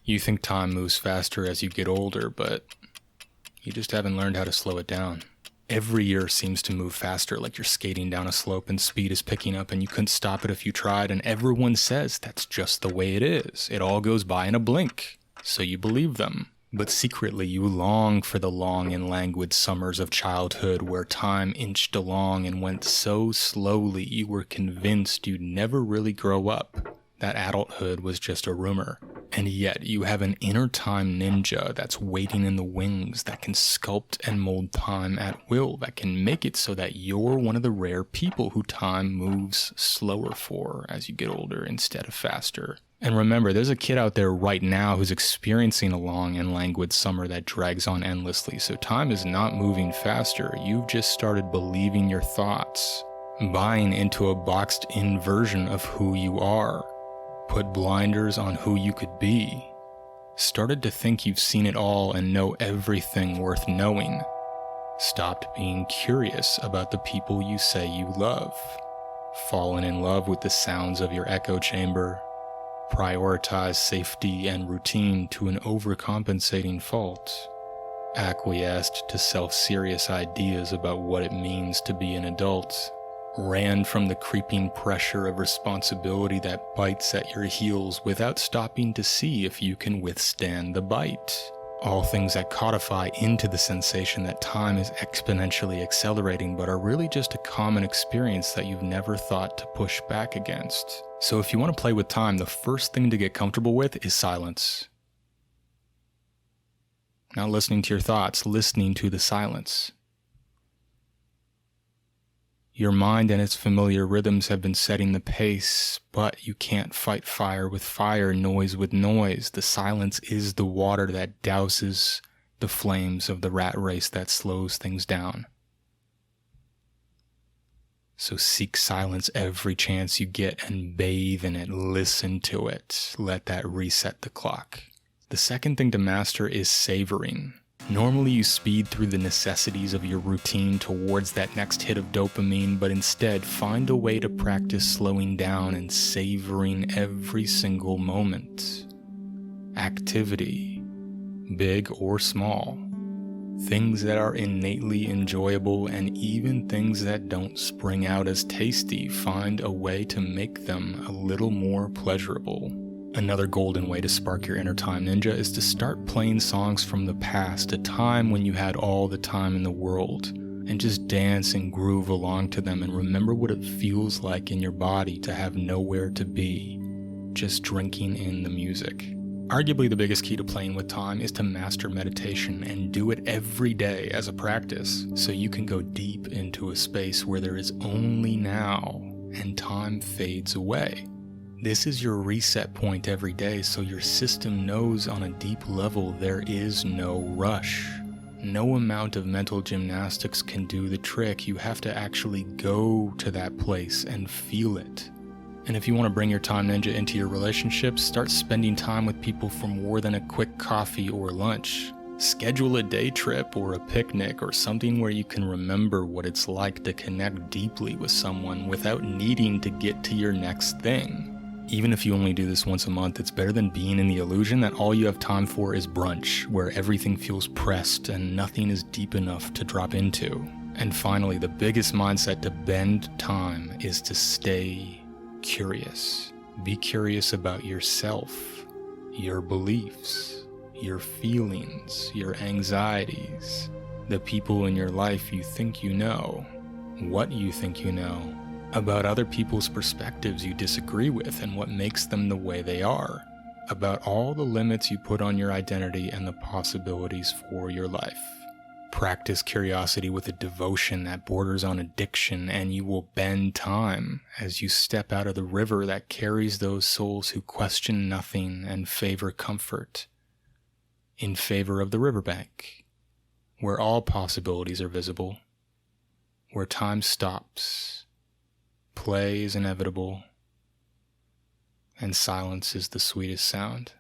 You think time moves faster as you get older, but you just haven't learned how to slow it down. Every year seems to move faster, like you're skating down a slope and speed is picking up and you couldn't stop it if you tried, and everyone says that's just the way it is. It all goes by in a blink, so you believe them. But secretly you long for the long and languid summers of childhood where time inched along and went so slowly you were convinced you'd never really grow up, that adulthood was just a rumor. And yet you have an inner time ninja that's waiting in the wings that can sculpt and mold time at will, that can make it so that you're one of the rare people who time moves slower for as you get older instead of faster. And remember, there's a kid out there right now who's experiencing a long and languid summer that drags on endlessly, so time is not moving faster. You've just started believing your thoughts, buying into a boxed-in version of who you are. Put blinders on who you could be. Started to think you've seen it all and know everything worth knowing. Stopped being curious about the people you say you love. Fallen in love with the sounds of your echo chamber. Prioritize safety and routine to an overcompensating fault. Acquiesced to self-serious ideas about what it means to be an adult. Ran from the creeping pressure of responsibility that bites at your heels without stopping to see if you can withstand the bite. All things that codify into the sensation that time is exponentially accelerating but are really just a common experience that you've never thought to push back against. So if you want to play with time, the first thing to get comfortable with is silence. Not listening to your thoughts, listening to the silence. Your mind and its familiar rhythms have been setting the pace, but you can't fight fire with fire, noise with noise. The silence is the water that douses the flames of the rat race that slows things down. So seek silence every chance you get and bathe in it, listen to it. Let that reset the clock. The second thing to master is savoring. Normally you speed through the necessities of your routine towards that next hit of dopamine, but instead find a way to practice slowing down and savoring every single moment. Activity, big or small. Things that are innately enjoyable and even things that don't spring out as tasty, find a way to make them a little more pleasurable. Another golden way to spark your inner time ninja is to start playing songs from the past, a time when you had all the time in the world, and just dance and groove along to them and remember what it feels like in your body to have nowhere to be, just drinking in the music. Arguably the biggest key to playing with time is to master meditation and do it every day as a practice so you can go deep into a space where there is only now and time fades away. This is your reset point every day so your system knows on a deep level there is no rush. No amount of mental gymnastics can do the trick. You have to actually go to that place and feel it. And if you want to bring your time ninja into your relationships, start spending time with people for more than a quick coffee or lunch. Schedule a day trip or a picnic or something where you can remember what it's like to connect deeply with someone without needing to get to your next thing. Even if you only do this once a month, it's better than being in the illusion that all you have time for is brunch, where everything feels pressed and nothing is deep enough to drop into. And finally, the biggest mindset to bend time is to stay curious. Be curious about yourself, your beliefs, your feelings, your anxieties, the people in your life you think you know, what you think you know, about other people's perspectives you disagree with and what makes them the way they are, about all the limits you put on your identity and the possibilities for your life. Practice curiosity with a devotion that borders on addiction, and you will bend time as you step out of the river that carries those souls who question nothing and favor comfort, in favor of the riverbank, where all possibilities are visible, where time stops, play is inevitable, and silence is the sweetest sound.